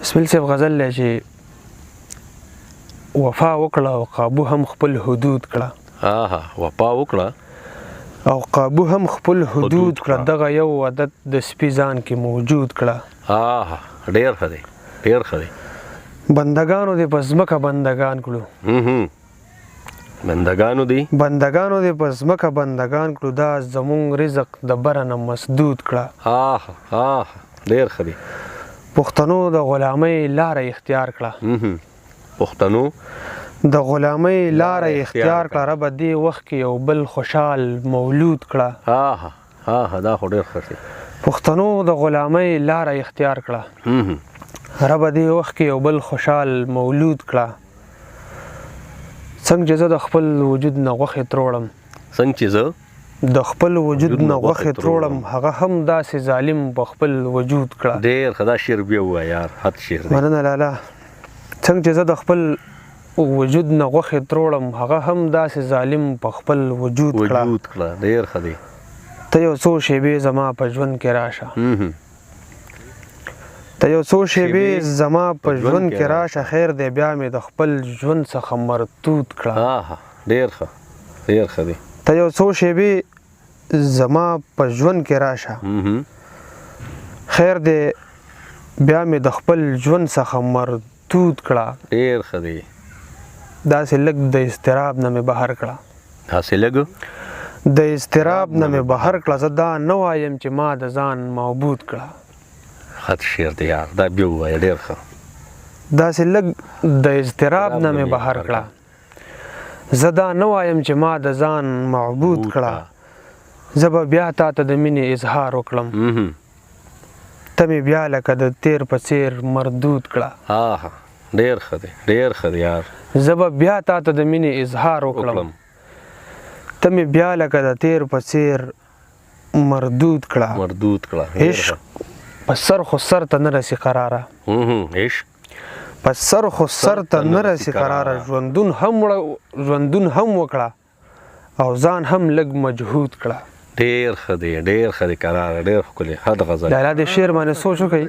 اسماعیل صاحب غزل دی چې وفا وکړه او قابو هم خپل حدود کړه. وفا وکړه او قابو هم خپل حدود کړه. دغه یو عادت د سپي ځان کې موجود کړه. ډېر ښه دی، ډېر ښه دی. بندګانو دې په ځمکه بندګان کړو. بندګانو دې په ځمکه بندګان کړو. دا زمونږ رزق د بره نه مسدود کړه. ډېر ښه دی. پښتنو د غلامۍ لاره اختیار کړه. پښتنو د غلامۍ لاره اختیار کړه. ربه دې وخت کې یو بل خوشحال مولود کړه. دا خو ډېر ښه دی. پښتنو د غلامۍ لاره اختیار کړه. ربه دې وخت کې یو بل خوشحال مولود کړه. څنګه چې زه د خپل وجود نه غوښې تروړم، د خپل وجود نه غوښې تروړم، هغه هم داسې ظالم په خپل وجود کړه. ډېر ښه. دا شعر بیا ووایه یار، حد شعر دی. مننه لالا. څنګه چې زه د خپل وجود نه غوښې تروړم، هغه هم داسې ظالم په خپل وجود کړه. ډېر ښه دی. ته یو څو شېبې زما په ژوند کې راشه، ته یو څو شېبې زما په ژوند کې راشه، خیر دی بیا مې د خپل ژوند څخه مرتود کړه. ډېر ښه، ډېر ښه دی. ته یو څو شېبې زما په ژوند کې راشه، خیر دی بیا مې د خپل ژوند څخه مرتود کړه. ډېر ښه دی. داسې لږ د اضطراب نه مې بهر کړه. داسې لږ د اضطراب نه مې بهر کړه. زه دا نه وایم چې ما د ځان معبود کړه. حد شعر دی یار، دا بیا ووایه. ډېر ښه. داسې لږ د اضطراب نه مې بهر کړه. زه دا نه وایم چې ما د ځان معبود کړه. زه به بیا تا ته د مینې اظهار وکړم، ته مې بیا لکه د تیر په څیر مردود کړه. ډېر ښه دی، ډېر ښه دی یار. زه به بیا تا ته د مینې اظهار وکړم، ته مې بیا لکه د تیر په څیر مردود کړه. عشق په سر خو سر ته نه رسي قراره، عشق په سر خو سر ته نه رسي قراره. ژوندون هم وکړه او ځان هم لږ مجهود کړه. ډېر ښه دی، ډېر ښه دی. قراره ډېر ښکلی. حد غزل. لالا د شعر باندې سوچ وکړئ.